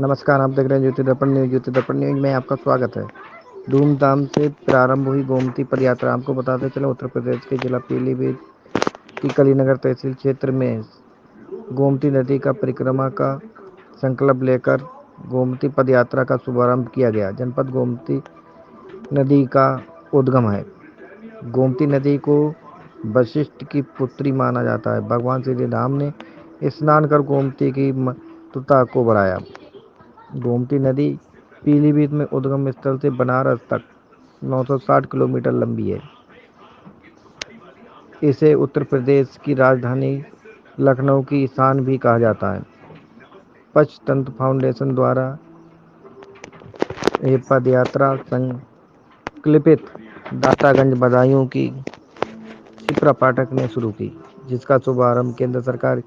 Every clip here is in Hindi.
नमस्कार, आप देख रहे हैं ज्योति दर्पण न्यूज। ज्योति दर्पण न्यूज में आपका स्वागत है। धूमधाम से प्रारंभ हुई गोमती पद यात्रा। आपको बताते चले, उत्तर प्रदेश के जिला पीलीभीत की कलीनगर तहसील क्षेत्र में गोमती नदी का परिक्रमा का संकल्प लेकर गोमती पद यात्रा का शुभारंभ किया गया। जनपद गोमती नदी का उद्गम है। गोमती नदी को वशिष्ठ की पुत्री माना जाता है। भगवान श्री राम ने स्नान कर गोमती की महत्ता को बढ़ाया। गोमती नदी पीलीभीत में उद्गम स्थल से बनारस तक 960 किलोमीटर लंबी है। इसे उत्तर प्रदेश की राजधानी लखनऊ की शान भी कहा जाता है। पंचतंत्र फाउंडेशन द्वारा यह पदयात्रा संकल्पित दातागंज बदायूं की शिप्रा पाठक ने शुरू की, जिसका शुभारंभ केंद्र सरकार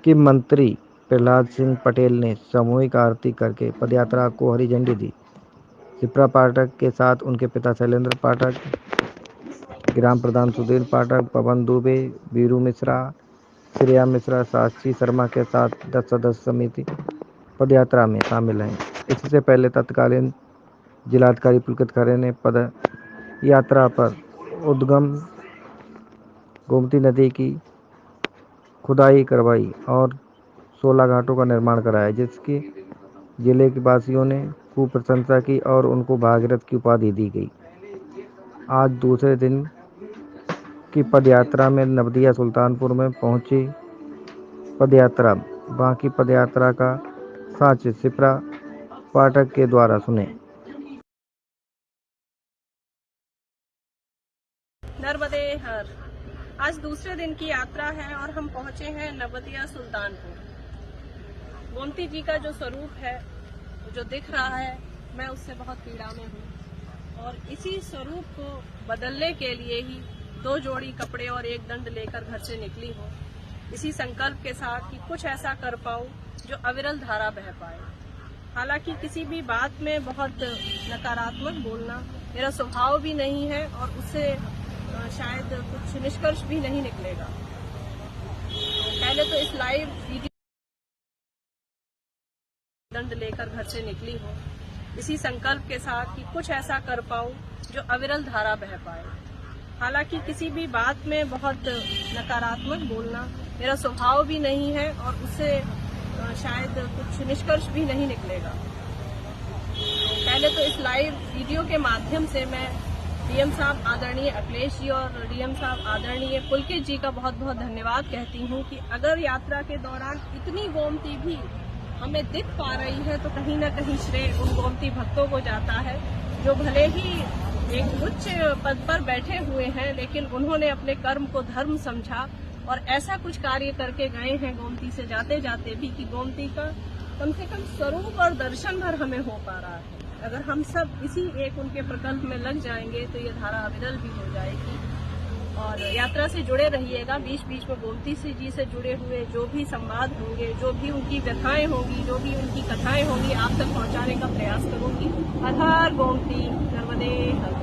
के मंत्री प्रहलाद सिंह पटेल ने सामूहिक आरती करके पदयात्रा को हरी झंडी दी। शिप्रा पाठक के साथ उनके पिता शैलेंद्र पाठक, ग्राम प्रधान सुधीर पाठक, पवन दुबे, वीरू मिश्रा, श्रेया मिश्रा, साक्षी शर्मा के साथ 10 सदस्य समिति पदयात्रा में शामिल हैं। इससे पहले तत्कालीन जिलाधिकारी पुलकित खरे ने पद यात्रा पर उद्गम गोमती नदी की खुदाई करवाई और 16 घाटों का निर्माण कराया, जिसकी जिले के वासियों ने खूब प्रशंसा की और उनको भागीरथ की उपाधि दी गई। आज दूसरे दिन की पदयात्रा में नवदिया सुल्तानपुर में पहुंची पदयात्रा। बाकी पदयात्रा का साक्ष्य शिप्रा पाठक के द्वारा सुने। नर्मदे हर। आज दूसरे दिन की यात्रा है और हम पहुंचे हैं नवदिया सुल्तानपुर। गोमती जी का जो स्वरूप है, जो दिख रहा है, मैं उससे बहुत पीड़ा में हूँ और इसी स्वरूप को बदलने के लिए ही 2 जोड़ी कपड़े और 1 दंड लेकर घर से निकली हूँ, इसी संकल्प के साथ कि कुछ ऐसा कर पाऊँ जो अविरल धारा बह पाए। हालांकि किसी भी बात में बहुत नकारात्मक बोलना मेरा स्वभाव भी नहीं है और उससे शायद कुछ निष्कर्ष भी नहीं निकलेगा। पहले तो इस लाइव वीडियो दंड लेकर घर से निकली हूँ, इसी संकल्प के साथ कि कुछ ऐसा कर पाऊँ जो अविरल धारा बह पाए। हालांकि किसी भी बात में बहुत नकारात्मक बोलना मेरा स्वभाव भी नहीं है और उससे शायद कुछ निष्कर्ष भी नहीं निकलेगा। पहले तो इस लाइव वीडियो के माध्यम से मैं डीएम साहब आदरणीय अखिलेश जी और डीएम साहब आदरणीय पुलकित जी का बहुत बहुत धन्यवाद कहती हूँ कि अगर यात्रा के दौरान इतनी गोमती भी हमें दिख पा रही है तो कहीं न कहीं श्रेय उन गोमती भक्तों को जाता है, जो भले ही एक उच्च पद पर बैठे हुए हैं, लेकिन उन्होंने अपने कर्म को धर्म समझा और ऐसा कुछ कार्य करके गए हैं गोमती से जाते जाते भी कि गोमती का कम से कम स्वरूप और दर्शन भर हमें हो पा रहा है। अगर हम सब इसी एक उनके प्रकल्प में लग जाएंगे तो ये धारा अविरल भी हो जाएगी। और यात्रा से जुड़े रहिएगा। बीच बीच में गोमती जी से जुड़े हुए जो भी संवाद होंगे, जो भी उनकी व्यथाएं होंगी, जो भी उनकी कथाएं होंगी, आप तक पहुंचाने का प्रयास करूंगी। हर हर गोमती, नर्मदे हर।